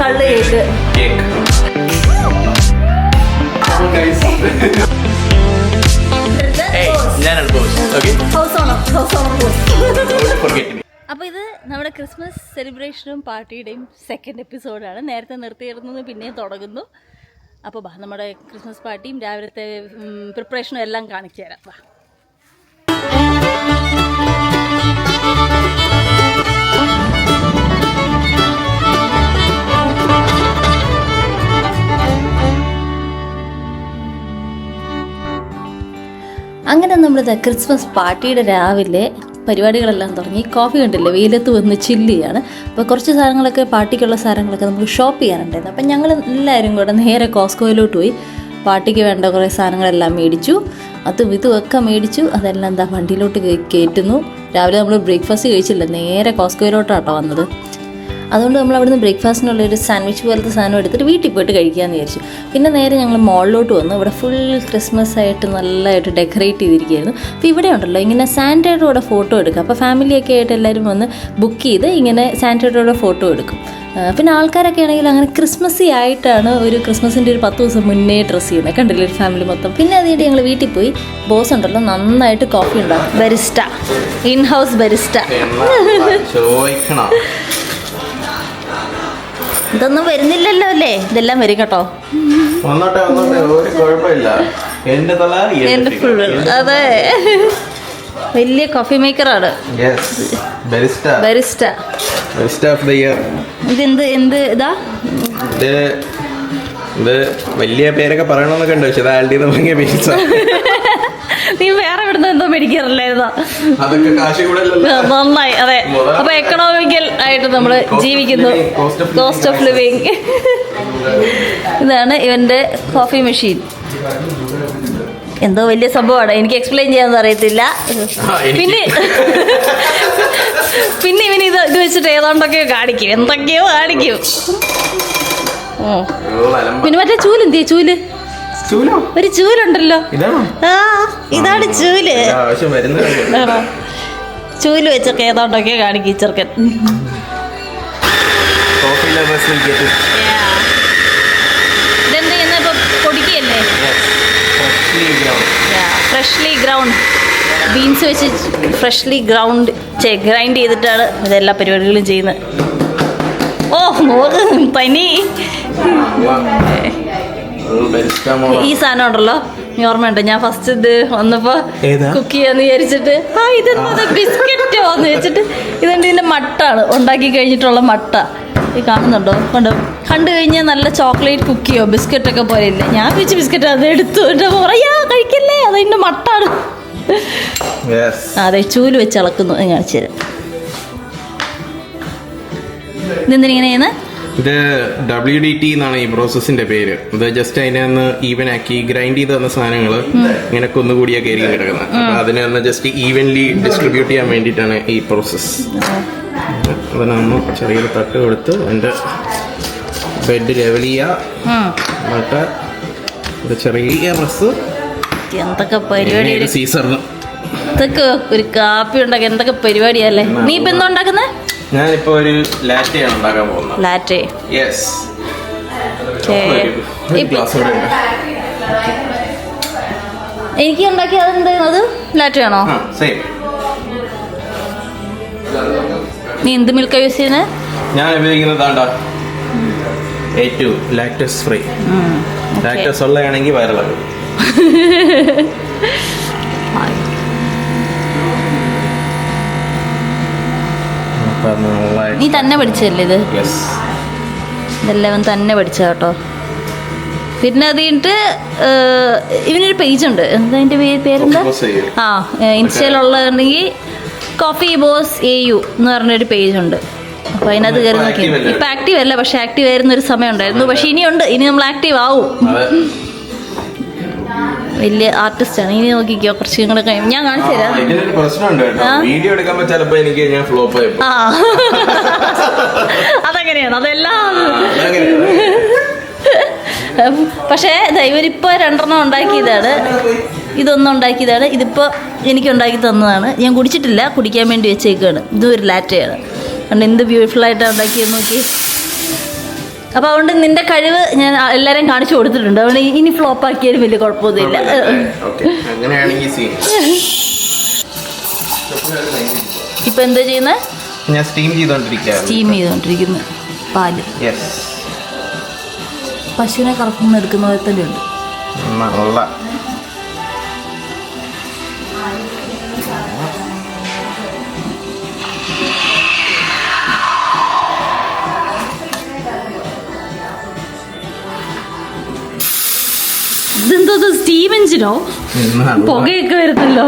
കള്ള് കേക്ക്. അപ്പോൾ ഇത് നമ്മുടെ ക്രിസ്മസ് സെലിബ്രേഷനും പാർട്ടിയുടെയും സെക്കൻഡ് എപ്പിസോഡാണ്. നേരത്തെ നിർത്തിയിരുന്നത് പിന്നെയും തുടങ്ങുന്നു. അപ്പോൾ നമ്മുടെ ക്രിസ്മസ് പാർട്ടിയും രാവിലത്തെ പ്രിപ്പറേഷനും എല്ലാം കാണിച്ചു തരാം. അങ്ങനെ നമ്മുടെ ക്രിസ്മസ് പാർട്ടിയുടെ രാവിലെ പരിപാടികളെല്ലാം തുടങ്ങി. കോഫി കണ്ടില്ലേ, വെയിലത്ത് വന്ന് ചില്ല് ചെയ്യാണ്. അപ്പോൾ കുറച്ച് സാധനങ്ങളൊക്കെ പാർട്ടിക്കുള്ള സാധനങ്ങളൊക്കെ നമുക്ക് ഷോപ്പ് ചെയ്യാനുണ്ടായിരുന്നു. അപ്പം ഞങ്ങൾ എല്ലാവരും കൂടെ നേരെ കോസ്കോയിലോട്ട് പോയി പാർട്ടിക്ക് വേണ്ട കുറേ സാധനങ്ങളെല്ലാം മേടിച്ചു. അതും ഇതുമൊക്കെ മേടിച്ചു. അതെല്ലാം എന്താ വണ്ടിയിലോട്ട് കയറ്റുന്നു. രാവിലെ നമ്മൾ ബ്രേക്ക്ഫാസ്റ്റ് കഴിച്ചില്ല, നേരെ കോസ്കോയിലോട്ടാട്ടോ വന്നത്. അതുകൊണ്ട് നമ്മൾ അവിടുന്ന് ബ്രേക്ക്ഫാസ്റ്റിനുള്ളൊരു സാൻഡ്വിച്ച് പോലത്തെ സാധനം എടുത്തിട്ട് വീട്ടിൽ പോയിട്ട് കഴിക്കാമെന്ന് വിചാരിച്ചു. പിന്നെ നേരെ ഞങ്ങൾ മോളിലോട്ട് വന്നു. ഇവിടെ ഫുൾ ക്രിസ്മസ് ആയിട്ട് നല്ലതായിട്ട് ഡെക്കറേറ്റ് ചെയ്തിരിക്കുകയായിരുന്നു. അപ്പോൾ ഇവിടെ ഉണ്ടല്ലോ ഇങ്ങനെ സാന്റയുടെ കൂടെ ഫോട്ടോ എടുക്കുക. അപ്പോൾ ഫാമിലിയൊക്കെ ആയിട്ട് എല്ലാവരും വന്ന് ബുക്ക് ചെയ്ത് ഇങ്ങനെ സാന്റയുടെ കൂടെ ഫോട്ടോ എടുക്കും. പിന്നെ ആൾക്കാരൊക്കെ ആണെങ്കിൽ അങ്ങനെ ക്രിസ്മസി ആയിട്ടാണ് ഒരു ക്രിസ്മസിൻ്റെ ഒരു 10 ദിവസം മുന്നേ ഡ്രസ്സ് ചെയ്യുന്നത്. കണ്ടില്ലേ ഒരു ഫാമിലി മൊത്തം. പിന്നെ അതുകൊണ്ട് ഞങ്ങൾ വീട്ടിൽ പോയി ബോസ് ഉണ്ടല്ലോ നന്നായിട്ട് കോഫി ഉണ്ടാകും. ബരിസ്റ്റ, ഇൻ ഹൗസ് ബരിസ്റ്റ. ഇതൊന്നും വരുന്നില്ലല്ലോ അല്ലേ? ഇതെല്ലാം വരും കേട്ടോ. അതെ, വലിയ കോഫി മേക്കറാണ് ബരിസ്റ്റ. എന്ത് ഇതാ ഇത് വലിയ പേരൊക്കെ പറയണമെന്നൊക്കെ ഉണ്ട്. പക്ഷെ നീ വേറെ ഇവിടുന്ന് എന്തോ മേടിക്കാറില്ലായിരുന്നോ? നന്നായി. അതെ, അപ്പൊ എക്കണോമിക്കൽ ആയിട്ട് നമ്മൾ ജീവിക്കുന്നു. Cost of living. ഇതാണ് ഇവന്റെ കോഫി മെഷീൻ. എന്തോ വലിയ സംഭവമാണ്, എനിക്ക് എക്സ്പ്ലെയിൻ ചെയ്യാനൊന്നും അറിയത്തില്ല. പിന്നെ ഇവന് ഇത് വെച്ചിട്ട് ഏതാണ്ടൊക്കെയോ കാണിക്കും, എന്തൊക്കെയോ കാണിക്കും. പിന്നെ മറ്റേ ചൂലെന്തിയ ചൂല്, ഒരു ചൂലുണ്ടല്ലോ. ആ, ഇതാണ് ചൂല്. ചൂല് വെച്ചൊക്കെ ഏതാണ്ടൊക്കെ കാണിക്കും ചെറുക്കൻ. ഇതെന്ത് ചെയ്യുന്ന ഇപ്പൊ പൊടിക്കല്ലേ? ഫ്രഷ്ലി ഗ്രൗണ്ട് ബീൻസ് വെച്ച് ഫ്രഷ്ലി ഗ്രൈൻഡ് ചെയ്തിട്ടാണ് ഇതെല്ലാ പരിപാടികളും ചെയ്യുന്നത്. ഓ നോക്ക് പനി. ഈ സാധനം ഉണ്ടല്ലോ, നീ ഓർമ്മയുണ്ടോ? ഞാൻ ഫസ്റ്റ് ഇത് വന്നപ്പോ കുക്ക് ചെയ്യാന്ന് വിചാരിച്ചിട്ട് ഇതെന്താ ബിസ്ക്കറ്റോ എന്ന് വെച്ചിട്ട് ഇതെന്റെ ഇതിന്റെ മട്ടാണ്, ഉണ്ടാക്കി കഴിഞ്ഞിട്ടുള്ള മട്ട. ഈ കാണുന്നുണ്ടോ? കണ്ടു കഴിഞ്ഞാൽ നല്ല ചോക്ലേറ്റ് കുക്കിയോ ബിസ്ക്കറ്റൊക്കെ പോലെ ഇല്ല. ഞാൻ വെച്ച് ബിസ്ക്കറ്റ് അത് എടുത്തു പറയാ കഴിക്കല്ലേ, അതിന്റെ മട്ടാണ്. അതെ, ചൂല് വെച്ച് ഇളക്കുന്നു. കാണിച്ചു തരാം. ഇതെന്തിനിങ്ങനെ ചെയ്യുന്നത്? ഇത് WDT എന്നാണ് ഈ പ്രോസസ്സിന്റെ പേര്. ഇത് ജസ്റ്റ് അതിനെ ഒന്ന് ഈവൻ ആക്കി ഗ്രൈൻഡ് ചെയ്ത് തന്ന സാധനങ്ങൾ ഇങ്ങനെ കുന്നുകൂടിയൊക്കെ ആയിരിക്കും കിടക്കുന്നത്. അപ്പൊ അതിനെ ഒന്ന് ജസ്റ്റ് ഈവൻലി ഡിസ്ട്രിബ്യൂട്ട് ചെയ്യാൻ വേണ്ടിയിട്ടാണ് ഈ പ്രോസസ്സ്. അതിനൊന്ന് ചെറിയൊരു തട്ട് കൊടുത്ത് അതിന്റെ ബെഡ് ലെവൽ ചെയ്യുക. ഒരു ചെറിയ റസ്. എന്തൊക്കെ പരിപാടി സീസറിന് ഇതൊക്കെ ഒരു കാപ്പി ഉണ്ടാക്കി എന്തൊക്കെ പരിപാടിയല്ലേ. നീ ഇപ്പൊ എന്താ ഉണ്ടാക്കുന്നത്? ഞാനിപ്പോ ഒരു ലാറ്റെ ആണ് ഉണ്ടാക്കാൻ പോകുന്നത്. ലാറ്റെ? യെസ്. എനിക്ക് ഉണ്ടാക്കി അത് ലാറ്റെ ആണോ? നീ എന്ത് മിൽക്കാ യൂസ് ചെയ്യുന്നത്? ഞാൻ ഉപയോഗിക്കുന്നത് A2 ലാക്ടോസ് ഫ്രീ. ലാക്ടോസ് ഉള്ളതാണെങ്കിൽ വയറിളകും. നീ തന്നെ പഠിച്ചല്ലേ ഇത്? ഇതെല്ലാം തന്നെ പഠിച്ച കേട്ടോ. പിന്നെ അത് കഴിഞ്ഞിട്ട് ഇവനൊരു പേജുണ്ട്. എന്താ അതിൻ്റെ പേരെന്താ? ഇൻസ്റ്റയിലുള്ളതുണ്ടെങ്കിൽ കോഫി ബോസ് AU എന്ന് പറഞ്ഞൊരു പേജുണ്ട്. അപ്പോൾ അതിനകത്ത് കയറി നോക്കി. ഇപ്പം ആക്റ്റീവ് അല്ല, പക്ഷെ ആക്റ്റീവ് ആയിരുന്ന ഒരു സമയം ഉണ്ടായിരുന്നു. പക്ഷെ ഇനിയുണ്ട്, ഇനി നമ്മൾ ആക്റ്റീവ് ആവും. വലിയ ആർട്ടിസ്റ്റാണ്. ഇനി നോക്കിക്കോ, കുറച്ച് കൂടെ കഴിയും. ഞാൻ കാണിച്ചു തരാം. അതെങ്ങനെയാണ്? അതെല്ലാം പക്ഷേ ഇവരിപ്പോൾ 2 ഉണ്ടാക്കിയതാണ്. ഇതൊന്നും ഉണ്ടാക്കിയതാണ്. ഇതിപ്പോൾ എനിക്ക് ഉണ്ടാക്കി തന്നതാണ്. ഞാൻ കുടിച്ചിട്ടില്ല, കുടിക്കാൻ വേണ്ടി വെച്ചേക്കാണ്. ഇതും ഒരു ലാറ്റയാണ്. അതുകൊണ്ട് എന്ത് ബ്യൂട്ടിഫുൾ ആയിട്ടാണ് ഉണ്ടാക്കിയെന്ന് നോക്കി. അപ്പൊ അതുകൊണ്ട് നിന്റെ കഴിവ് ഞാൻ എല്ലാരെയും കാണിച്ചു കൊടുത്തിട്ടുണ്ട്. അതുകൊണ്ട് ഇനി ഫ്ലോപ്പ് ആക്കിയാലും വലിയ കുഴപ്പമൊന്നുമില്ല. അങ്ങനെയാണെങ്കിൽ ഇപ്പൊ എന്താ ചെയ്യുന്നത്? ഞാൻ സ്റ്റീം ചെയ്തോണ്ടിരിക്കുന്നു പാല്. പശുവിനെ കറക്കുന്ന എടുക്കുന്ന പോലെ തന്നെ ഉണ്ട്. നല്ല ഇതെന്തോ സ്റ്റീം എഞ്ചിനോ? പുകയൊക്കെ വരുന്നല്ലോ.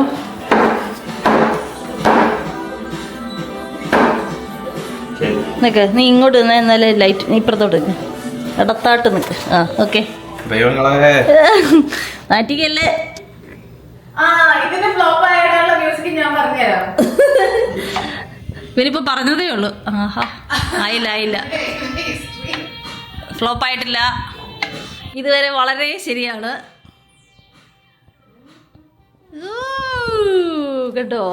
നിക്ക്, നീ ഇങ്ങോട്ട് നിന്ന് എന്നാലേ ലൈറ്റ്. നീ ഇപ്പുറത്തോട്ട് നിൽക്ക്, ഇടത്താട്ട് നിൽക്ക്. ആ ഓക്കെ. നാട്ടിക്കല്ലേ. ഇവനിപ്പോ പറഞ്ഞതേ ഉള്ളൂ. ആഹാ, ആയില്ല, ഫ്ലോപ്പ് ആയിട്ടില്ല. ഇതുവരെ വളരെ ശരിയാണ് കേട്ടോ.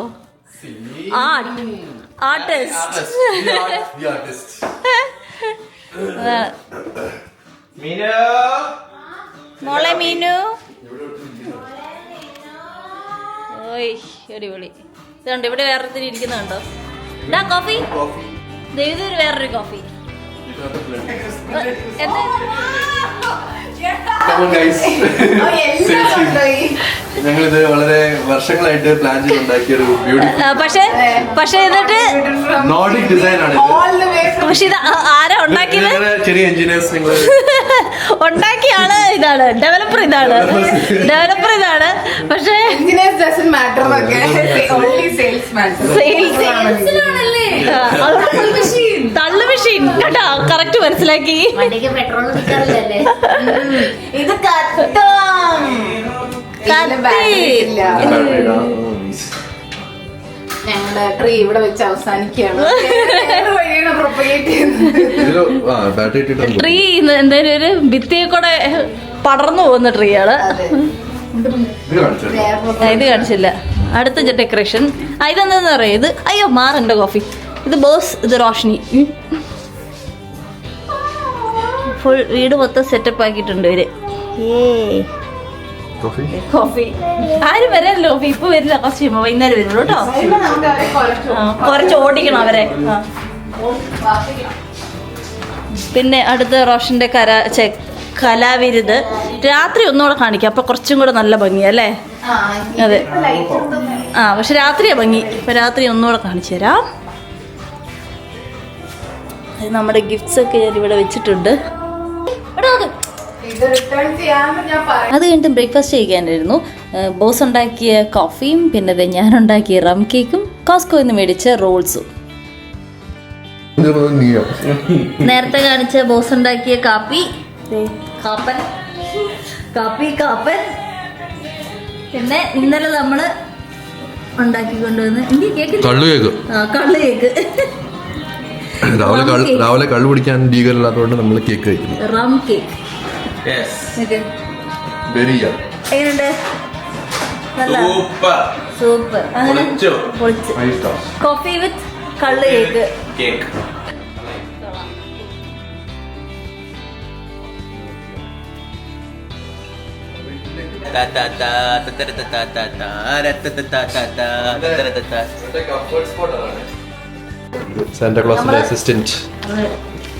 ആർട്ടിസ്റ്റ്. മോളെ മീനു. ഓയ് അടിപൊളി. ഇതുണ്ട് ഇവിടെ വേറെ ഇരിക്കുന്നുണ്ടോ? ഇതാ കോഫി. ദൈവം വേറൊരു കോഫി. ഞങ്ങളിത് വളരെ വർഷങ്ങളായിട്ട് പ്ലാൻ ചെയ്തുണ്ടാക്കിയ ഒരു പക്ഷേ എന്നിട്ട് നോർഡിക് ഡിസൈൻ ആണ്. പക്ഷെ ഇത് ആരാ ഉണ്ടാക്കിയത്? ചെറിയ എഞ്ചിനീയേഴ്സ് ഉണ്ടാക്കിയാണ്. ഡെവലപ്പർ ഇതാണ്. പക്ഷേ തള്ളു മെഷീൻ കേട്ടോ. കറക്റ്റ് മനസ്സിലാക്കി. ഇത് ഞങ്ങളുടെ ട്രീ ഇവിടെ വെച്ച് അവസാനിക്കുകയാണ്. ട്രീ എന്തായാലും ഒരു ഭിത്തിയെ കൂടെ പടർന്നു പോകുന്ന ട്രീ ആണ്. ഇത് കാണിച്ചില്ല. അടുത്ത ഡെക്കറേഷൻ. ഇതെന്താന്ന് പറയാ? ഇത് അയ്യോ മാറെന്റെ കോഫി. ഇത് ബോസ്, ഇത് റോഷ്നി. ഫുൾ വീട് മൊത്തം സെറ്റപ്പ് ആക്കിയിട്ടുണ്ട് ഇവര്. കോഫി ആരും വരാനല്ലോ. കോഫി ഇപ്പൊ വരില്ല, കുറച്ച് വൈകുന്നേരം വരുള്ളൂ കേട്ടോ. കുറച്ച് ഓടിക്കണം അവരെ. പിന്നെ അടുത്ത റോഷന്റെ കലാവിരുത് രാത്രി ഒന്നുകൂടെ കാണിക്കാം. അപ്പൊ കുറച്ചും കൂടെ നല്ല ഭംഗിയല്ലേ? അതെ. പക്ഷെ രാത്രിയാ ഭംഗി. ഇപ്പൊ രാത്രി ഒന്നുകൂടെ കാണിച്ചു തരാം. നമ്മുടെ ഗിഫ്റ്റ്സ് ഒക്കെ ഞാൻ ഇവിടെ വെച്ചിട്ടുണ്ട്. അത് കഴിഞ്ഞിട്ട് ബ്രേക്ക്ഫാസ്റ്റ് കഴിക്കാനായിരുന്നു. ബോസ് ഉണ്ടാക്കിയ കോഫിയും പിന്നെ ഞാൻ ഉണ്ടാക്കിയ റം കേക്കും കോസ്കോയിൽ നിന്ന് മേടിച്ച റോൾസും. നേരത്തെ കാണിച്ച ബോസ് ഉണ്ടാക്കിയ കാപ്പി കാപ്പൻ. പിന്നെ ഇന്നലെ നമ്മള് ഉണ്ടാക്കിക്കൊണ്ടുവന്ന് കള്ളു കേക്ക്. രാവിലെ കള്ളു കുടിക്കാൻ ഭീകരമില്ലാത്തതുകൊണ്ട് നമ്മൾ കേക്ക് കഴിക്കുന്നു. Rum cake. എങ്ങനെയുണ്ട്? നല്ല സൂപ്പർ. അങ്ങനെ കോഫി വിത്ത് കള്ള് കേക്ക്. സാന്റാക്ലോസിന്റെ അസിസ്റ്റന്റ്.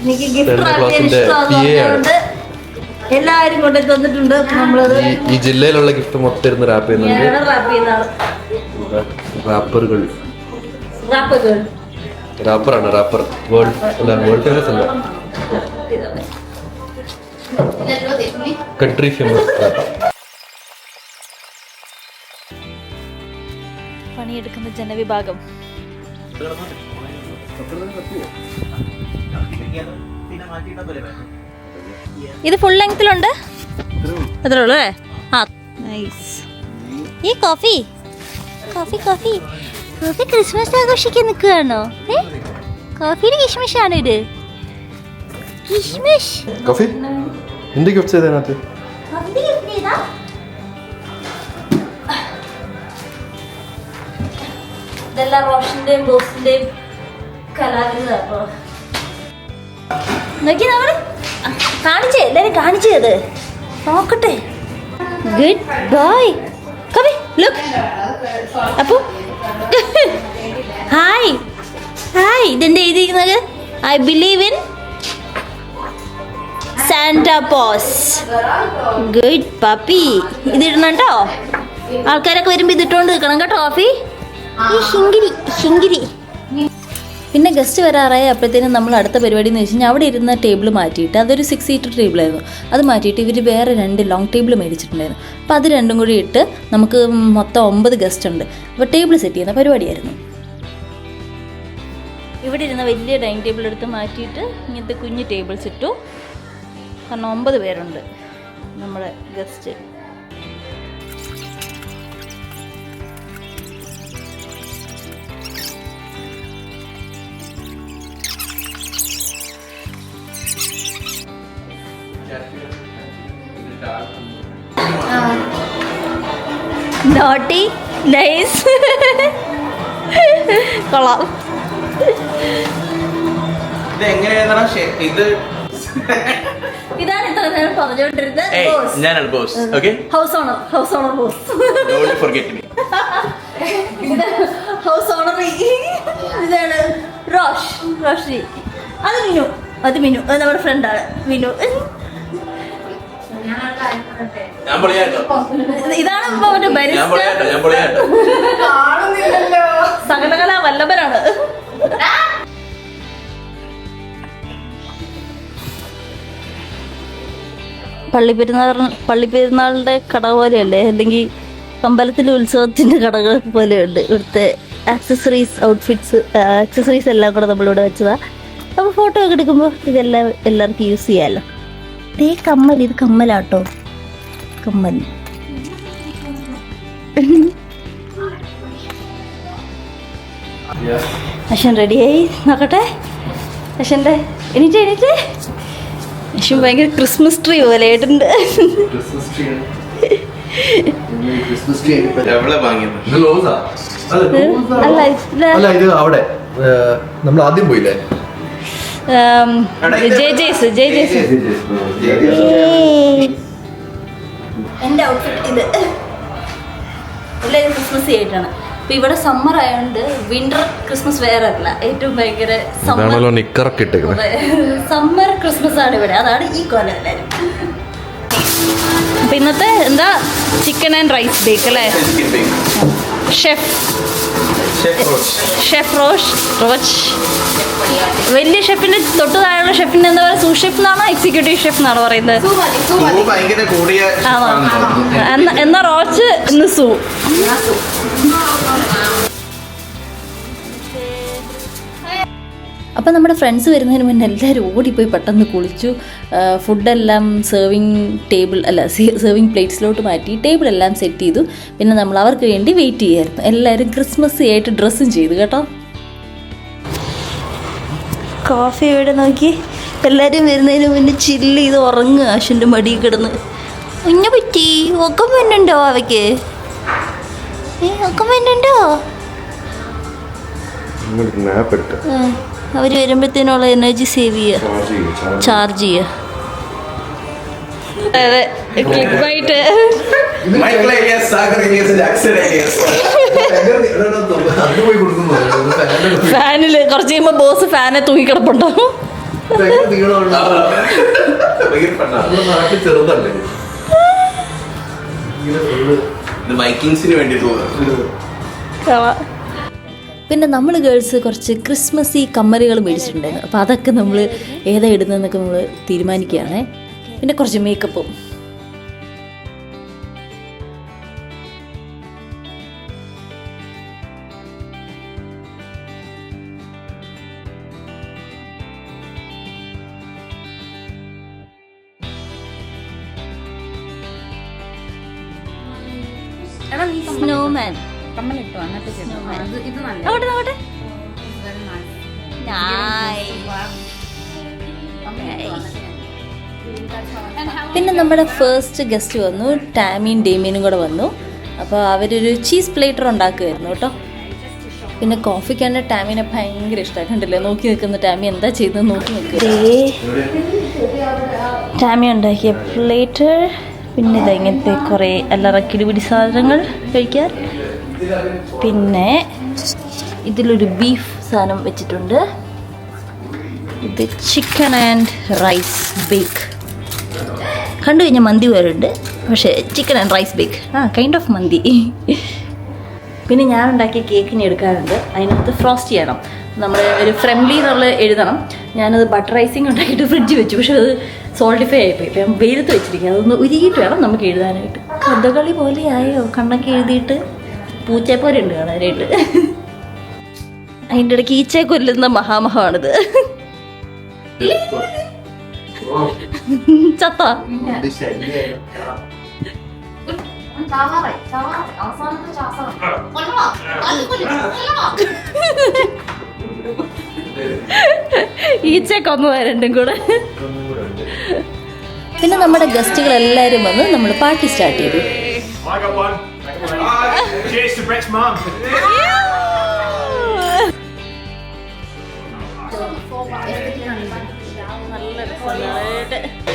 എനിക്ക് ഗിഫ്റ്റ് ഇഷ്ടമാകുന്നുണ്ട്. എല്ലാരും കൊണ്ടു തന്നിട്ടുണ്ട്. നമ്മളത് ഈ ജില്ലയിലുള്ള ഗിഫ്റ്റ് മൊത്തം ഇരുന്ന് റാപ്പ് ചെയ്യുന്നുണ്ട്. റാപ്പറാണ്. വേൾഡ് ഫേമസ് അല്ല, കൺട്രി ഫേമസ്. പണിയെടുക്കുന്ന ജനവിഭാഗം. ഇത് ഫുൾ ലെങ്ത്തിലുണ്ട്. അത്രേ ഉള്ളൂ അല്ലേ? നൈസ്. ഈ കോഫി ക്രിസ്മസ് ആഘോഷിക്കാൻ നിൽക്കുകയാണോ? കോഫിയുടെ കിഷ്മിഷാണോ ഇത്? കിഷ്മിഷ് കോഫി എന്ത് ഗിഫ്റ്റ് ചെയ്തതിനകത്ത്? ഇതെല്ലാം റോഷന്റെയും ബോസിന്റെയും കലാവിരുതാണ്. നോക്കി നമ്മള് കാണിച്ചേ, എല്ലാവരും കാണിച്ചത് നോക്കട്ടെ. Good boy. Kavi look. Appu hi hi. ഇതെന്താ എഴുതിയിരിക്കുന്നത്? I believe in Santa paws. Good puppy. ഇതിടണം കേട്ടോ. ആൾക്കാരൊക്കെ വരുമ്പോൾ ഇതിട്ടുകൊണ്ട് നിൽക്കണം കേട്ടോ. കോഫി ശിങ്കിരി. പിന്നെ ഗസ്റ്റ് വരാറായി. അപ്പോഴത്തേനും നമ്മൾ അടുത്ത പരിപാടി എന്ന് വെച്ച് കഴിഞ്ഞാൽ അവിടെ ഇരുന്ന ടേബിൾ മാറ്റിയിട്ട്, അതൊരു 6 സീറ്റർ ടേബിളായിരുന്നു, അത് മാറ്റിയിട്ട് ഇവർ വേറെ 2 ലോങ് ടേബിൾ മേടിച്ചിട്ടുണ്ടായിരുന്നു. അപ്പോൾ അത് രണ്ടും കൂടി ഇട്ട് നമുക്ക് മൊത്തം 9 ഗസ്റ്റ് ഉണ്ട്. അപ്പോൾ ടേബിൾ സെറ്റ് ചെയ്യുന്ന പരിപാടിയായിരുന്നു. ഇവിടെ ഇരുന്ന വലിയ ഡൈനിങ് ടേബിൾ എടുത്ത് മാറ്റിയിട്ട് ഇങ്ങനത്തെ കുഞ്ഞ് ടേബിൾസ് ഇട്ടു. കാരണം 9 പേരുണ്ട് നമ്മുടെ ഗസ്റ്റ്. Naughty nice. കൊള്ളാം. ഇതാണ് ഇത്ര നേരം പറഞ്ഞുകൊണ്ടിരുന്നത്. ഞാനാണ് boss. Okay, house owner boss. Don't forget me. House owner. ഇതാണ് റോഷി. അത് മിനു. അത് നമ്മുടെ ഫ്രണ്ടാണ് മിനു. ഇതാണ് സകലകല വല്ലഭനാണ്. പള്ളിപ്പെരുന്നാളിന്റെ കട പോലെയല്ലേ, അല്ലെങ്കിൽ അമ്പലത്തിലെ ഉത്സവത്തിന്റെ കടകൾ പോലെയുണ്ട് ഇവിടുത്തെ ആക്സസറീസ്, ഔട്ട്ഫിറ്റ്സ്, ആക്സസറീസ് എല്ലാം കൂടെ നമ്മളിവിടെ വെച്ചതാ. അപ്പോൾ ഫോട്ടോ ഒക്കെ എടുക്കുമ്പോൾ ഇതെല്ലാം എല്ലാവർക്കും യൂസ് ചെയ്യാമല്ലോ. ദേ കമ്മൽ. ഇത് കമ്മലാട്ടോ, കമ്മൽ. അശ്വൻ റെഡിയായി. നോക്കട്ടെ അശ്വൻ്റെ. എണീറ്റ്. അശ്വൻ ഭയങ്കര ക്രിസ്മസ് ട്രീ പോലെ ആയിട്ടുണ്ട്. അല്ല, ഇത് അവിടെ നമ്മൾ ആദ്യം പോയില്ലേ, ജെ. എൻ്റെ ഔട്ട്ഫിറ്റ് ഇത് എല്ലാവരും ക്രിസ്മസ് ആയിട്ടാണ്. ഇപ്പൊ ഇവിടെ സമ്മർ ആയതുകൊണ്ട് വിന്റർ ക്രിസ്മസ് വേറെ അല്ല, ഏറ്റവും ഭയങ്കര സമ്മർ ക്രിസ്മസ് ആണ് ഇവിടെ. അതാണ് ഈ കൊല്ലം എല്ലാവരും. അപ്പൊ ഇന്നത്തെ എന്താ, ചിക്കൻ ആൻഡ് റൈസ് ബേക്ക് അല്ലേ. ഷെഫ് റോഷ്. വലിയ ഷെഫിന്റെ തൊട്ട് താഴെയുള്ള ഷെഫിന്റെ എന്താ പറയുക, സൂസ് ഷെഫ് എന്നാണോ എക്സിക്യൂട്ടീവ് ഷെഫ് എന്നാണോ പറയുന്നത്? എന്നാ റോച്ച് ഇന്ന് സൂ. അപ്പം നമ്മുടെ ഫ്രണ്ട്സ് വരുന്നതിന് മുന്നേ എല്ലാവരും ഓടിപ്പോയി പെട്ടെന്ന് കുളിച്ചു. ഫുഡെല്ലാം സെർവിങ് പ്ലേറ്റ്സിലോട്ട് മാറ്റി ടേബിളെല്ലാം സെറ്റ് ചെയ്തു. പിന്നെ നമ്മൾ അവർക്ക് വേണ്ടി വെയിറ്റ് ചെയ്യായിരുന്നു. എല്ലാവരും ക്രിസ്മസ് ആയിട്ട് ഡ്രസ്സും ചെയ്തു കേട്ടോ. കോഫി ഇവിടെ നോക്കി എല്ലാവരും വരുന്നതിന് മുന്നേ ചില്ല് ചെയ്ത് ഉറങ്ങുക. അശ്വൻ്റെ മടിയിൽ കിടന്ന് കുഞ്ഞ പറ്റി ഒക്കം വേണ്ടോ അവയ്ക്ക്? ഒക്കം വേണ്ടോ? അവർ വരുമ്പോഴത്തേനുള്ള എനർജി സേവ് ചെയ്യുക, ചാർജ് ചെയ്യുക. അതെ, ക്ലിക്കായിട്ട് ഫാനില് കുറച്ച് കഴിയുമ്പോ ബോസ് ഫാനെ തൂങ്ങിക്കിടപ്പുണ്ടോ? പിന്നെ നമ്മൾ ഗേൾസ് കുറച്ച് ക്രിസ്മസി കമ്മലുകൾ മേടിച്ചിട്ടുണ്ടായിരുന്നു. അപ്പോൾ അതൊക്കെ നമ്മൾ ഏതാ ഇടുന്നതെന്നൊക്കെ നമ്മൾ തീരുമാനിക്കുകയാണ്. പിന്നെ കുറച്ച് മേക്കപ്പും. സ്നോമാൻ കമ്മലിട്ടോ അങ്ങനത്തെ ഇത് നല്ല നോക്കട്ടെ. പിന്നെ നമ്മുടെ ഫസ്റ്റ് ഗസ്റ്റ് വന്നു, ടാമിയും ഡേമിയനും കൂടെ വന്നു. അപ്പോൾ അവരൊരു ചീസ് പ്ലേറ്റർ ഉണ്ടാക്കുമായിരുന്നു കേട്ടോ. പിന്നെ കോഫിക്കാണ് ടാമിനെ ഭയങ്കര ഇഷ്ടമായി. കണ്ടില്ലേ, നോക്കി നിൽക്കുന്ന ടാമി എന്താ ചെയ്തത് നോക്കി നിൽക്കുക. ടാമി ഉണ്ടാക്കിയ പ്ലേറ്റ്, പിന്നെ ഇത് ഇങ്ങനത്തെ കുറേ അല്ലറ കിടിപിടി സാധനങ്ങൾ കഴിക്കാൻ. പിന്നെ ഇതിലൊരു ബീഫ് സാധനം വെച്ചിട്ടുണ്ട്. ഇത് ചിക്കൻ ആൻഡ് റൈസ് ബേക്ക്. കണ്ടു കഴിഞ്ഞാൽ മന്തി വരുന്നുണ്ട്, പക്ഷേ chicken and rice bake kind of മന്തി. പിന്നെ ഞാൻ ഉണ്ടാക്കിയ കേക്കിന് എടുക്കാറുണ്ട്, അതിനകത്ത് ഫ്രോസ്റ്റ് ചെയ്യണം. നമ്മൾ ഒരു ഫ്രണ്ട്ലി എന്നുള്ള എഴുതണം. ഞാനത് ബട്ടർ റൈസിങ് ഉണ്ടാക്കിയിട്ട് ഫ്രിഡ്ജിൽ വെച്ചു, പക്ഷെ അത് സോൾട്ടിഫൈ ആയിപ്പോയി. ഇപ്പം ഞാൻ വെയിലത്ത് വെച്ചിരിക്കുക, അതൊന്ന് ഉരുകിയിട്ട് വേണം നമുക്ക് എഴുതാനായിട്ട്. കഥകളി പോലെയായോ കണ്ണൊക്കെ എഴുതിയിട്ട്? പൂച്ചയെപ്പോലെ ഉണ്ട് കാണാനായിട്ട്. അതിൻ്റെ ഇടയ്ക്ക് ഈച്ചയെ കൊല്ലുന്ന മഹാമഹമാണിത്. ചത്ത ഈച്ചക്കൊന്നു രണ്ടും കൂടെ. പിന്നെ നമ്മുടെ ഗസ്റ്റുകൾ എല്ലാവരും വന്ന് നമ്മൾ പാർട്ടി സ്റ്റാർട്ട് ചെയ്തു. Cheers to Brett's mum.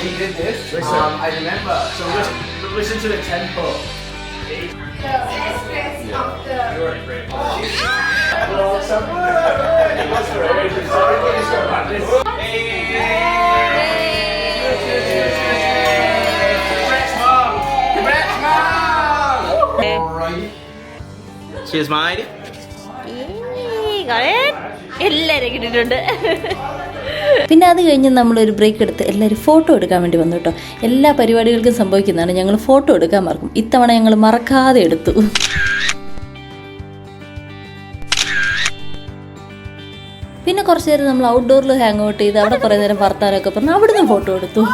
He did this. I remember. So listen to the tempo. Cheers, mate. എല്ലാവരും കിട്ടിയിട്ടുണ്ട്. പിന്നെ അത് കഴിഞ്ഞ് നമ്മളൊരു ബ്രേക്ക് എടുത്ത് എല്ലാവരും ഫോട്ടോ എടുക്കാൻ വേണ്ടി വന്നു കേട്ടോ. എല്ലാ പരിപാടികൾക്കും സംഭവിക്കുന്നതാണ്, ഞങ്ങൾ ഫോട്ടോ എടുക്കാൻ മറക്കും. ഇത്തവണ ഞങ്ങൾ മറക്കാതെ എടുത്തു. പിന്നെ കുറച്ച് നേരം നമ്മൾ ഔട്ട്ഡോറിൽ ഹാങ് ഔട്ട് ചെയ്ത് അവിടെ കുറേ നേരം വർത്താനമൊക്കെ പറഞ്ഞ് അവിടുന്ന് ഫോട്ടോ എടുത്തു.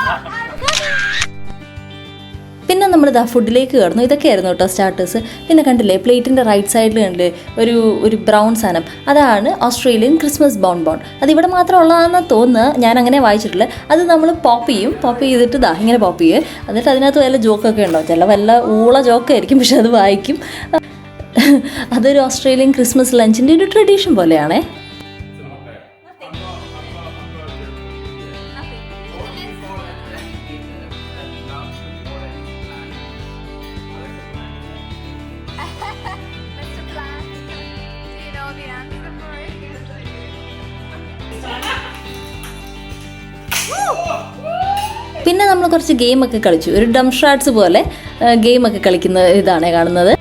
പിന്നെ നമ്മളിത് ആ ഫുഡിലേക്ക് കടന്നു. ഇതൊക്കെയായിരുന്നു കേട്ടോ സ്റ്റാർട്ടേഴ്സ്. പിന്നെ കണ്ടില്ലേ പ്ലേറ്റിൻ്റെ റൈറ്റ് സൈഡിൽ കണ്ടില്ലേ ഒരു ബ്രൗൺ സാധനം, അതാണ് ഓസ്ട്രേലിയൻ ക്രിസ്മസ് ബോൺ. അതിവിടെ മാത്രം ഉള്ളതാണെന്ന് തോന്നുന്നത്, ഞാൻ അങ്ങനെ വായിച്ചിട്ടില്ല. അത് നമ്മൾ പോപ്പ് ചെയ്തിട്ട് ഇങ്ങനെ പോപ്പ് ചെയ്യും. എന്നിട്ട് അതിനകത്ത് വല്ല ജോക്കൊക്കെ ഉണ്ടാവും, ചില വല്ല ഊള ജോക്കായിരിക്കും, പക്ഷെ അത് വായിക്കും. അതൊരു ഓസ്ട്രേലിയൻ ക്രിസ്മസ് ലഞ്ചിൻ്റെ ഒരു ട്രഡീഷൻ പോലെയാണേ. പിന്നെ നമ്മൾ കുറച്ച് ഗെയിമൊക്കെ കളിച്ചു. ഒരു ഡം ഷാട്സ് പോലെ ഗെയിമൊക്കെ കളിക്കുന്ന ഇതാണ് കാണുന്നത്.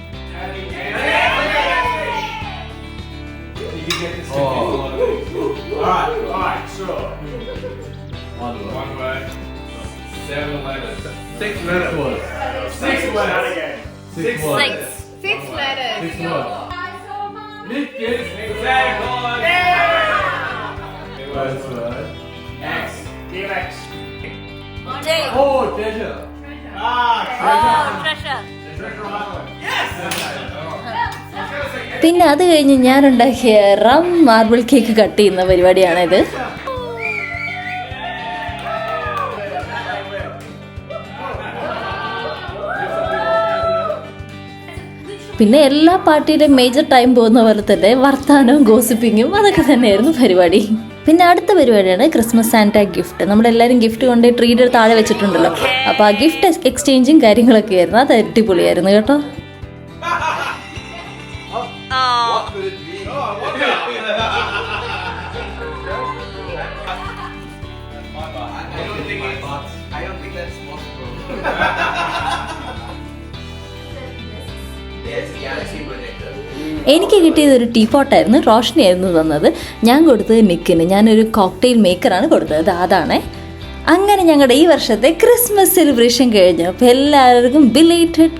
പിന്നെ അത് കഴിഞ്ഞ് ഞാനുണ്ടാക്കിയ റം മാർബിൾ കേക്ക് കട്ട് ചെയ്യുന്ന പരിപാടിയാണിത്. പിന്നെ എല്ലാ പാർട്ടിയുടെയും മേജർ ടൈം പോകുന്ന പോലെ തന്നെ വർത്താനവും ഗോസിപ്പിങ്ങും അതൊക്കെ തന്നെയായിരുന്നു പരിപാടി. പിന്നെ അടുത്ത പരിപാടിയാണ് ക്രിസ്മസ് സാന്റ ഗിഫ്റ്റ്. നമ്മളെല്ലാവരും ഗിഫ്റ്റ് കൊണ്ട് ട്രീയുടെ താഴെ വെച്ചിട്ടുണ്ടല്ലോ, അപ്പോൾ ആ ഗിഫ്റ്റ് എക്സ്ചേഞ്ചും കാര്യങ്ങളൊക്കെ ആയിരുന്നു. അത് അടിപൊളിയായിരുന്നു കേട്ടോ. എനിക്ക് കിട്ടിയത് ഒരു ടീപോട്ടായിരുന്നു, റോഷനിയായിരുന്നു തന്നത്. ഞാൻ കൊടുത്തത് നിക്കിന്. ഞാനൊരു കോക്ടെയിൽ മേക്കറാണ് കൊടുത്തത്, അതാണ്. അങ്ങനെ ഞങ്ങളുടെ ഈ വർഷത്തെ ക്രിസ്മസ് സെലിബ്രേഷൻ കഴിഞ്ഞു. അപ്പോൾ എല്ലാവർക്കും ബിലേറ്റഡ്